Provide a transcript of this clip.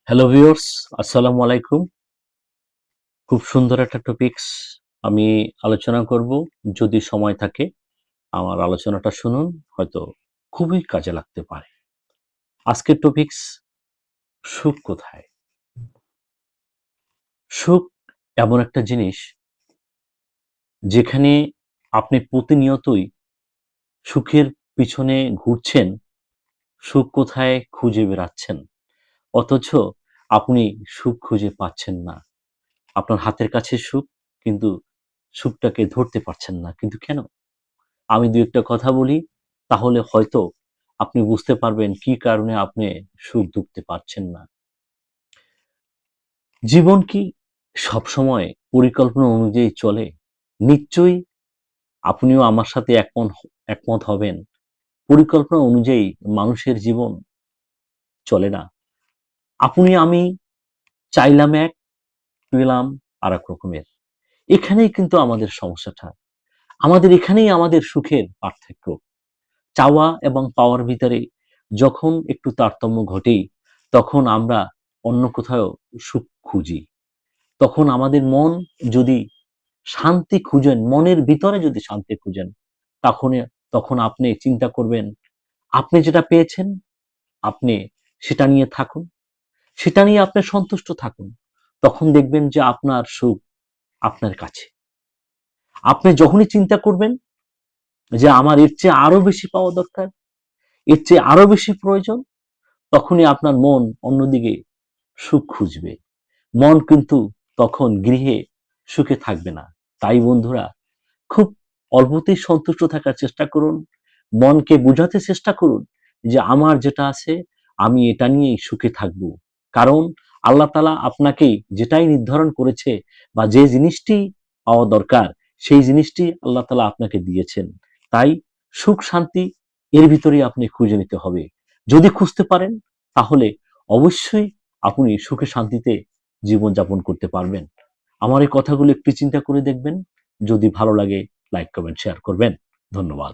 Hello viewers, আসসালামু আলাইকুম। খুব সুন্দর একটা টপিকস আমি আলোচনা করব। যদি সময় থাকে আমার আলোচনাটা শুনুন, হয়তো খুবই কাজে লাগতে পারে। আজকের টপিকস সুখ কোথায়? সুখ এমন একটা জিনিস যেখানে আপনি প্রতিনিয়তই সুখের পিছনে ঘুরছেন, সুখ কোথায় খুঁজে বেড়াচ্ছেন। অথচ আপনি সুখ খুঁজে পাচ্ছেন না। আপনার হাতের কাছে সুখ, কিন্তু সুখটাকে ধরতে পারছেন না। কিন্তু কেন? আমি ২-১ টা কথা বলি, তাহলে হয়তো আপনি বুঝতে পারবেন কি কারণে আপনি সুখ ধরতে পারছেন না। জীবন কি সবসময় পরিকল্পনা অনুযায়ী চলে? নিশ্চয়ই আপনিও আমার সাথে একমত হবেন। পরিকল্পনা অনুযায়ী মানুষের জীবন চলে না। আপনি আমি চাইলাম এক, পেলাম আরেক রকমের। এখানেই কিন্তু আমাদের সমস্যাটা। এখানেই আমাদের সুখের পার্থক্য। চাওয়া এবং পাওয়ার ভিতরে যখন একটু তারতম্য ঘটে, তখন আমরা অন্য কোথাও সুখ খুঁজি। তখন আমাদের মন যদি শান্তি খুঁজেন, মনের ভিতরে যদি শান্তি খুঁজেন, তখনই তখন আপনি চিন্তা করবেন, আপনি যেটা পেয়েছেন, আপনি সেটা নিয়ে থাকুন। সেটা নিয়ে আপনি সন্তুষ্ট থাকুন। তখন দেখবেন যে আপনার সুখ আপনার কাছে। আপনি যখনই চিন্তা করবেন যে আমার এর চেয়ে আরো বেশি পাওয়া দরকার, এর চেয়ে আরো বেশি প্রয়োজন, তখনই আপনার মন অন্যদিকে সুখ খুঁজবে। মন কিন্তু তখন গৃহে সুখে থাকবে না। তাই বন্ধুরা, খুব অল্পতেই সন্তুষ্ট থাকার চেষ্টা করুন। মনকে বোঝাতে চেষ্টা করুন যে আমার যেটা আছে আমি এটা নিয়েই সুখে থাকবো। কারণ আল্লাহ তাআলা আপনাকে যেটাই নির্ধারণ করেছে বা যে জিনিসটি পাওয়া দরকার, সেই জিনিসটি আল্লাহ তাআলা আপনাকে দিয়েছেন। তাই সুখ শান্তি এর ভিতরেই আপনি খুঁজে নিতে হবে। যদি খুঁজতে পারেন, তাহলে অবশ্যই আপনি সুখে শান্তিতে জীবনযাপন করতে পারবেন। আমার এই কথাগুলো একটু চিন্তা করে দেখবেন। যদি ভালো লাগে, লাইক, কমেন্ট, শেয়ার করবেন। ধন্যবাদ।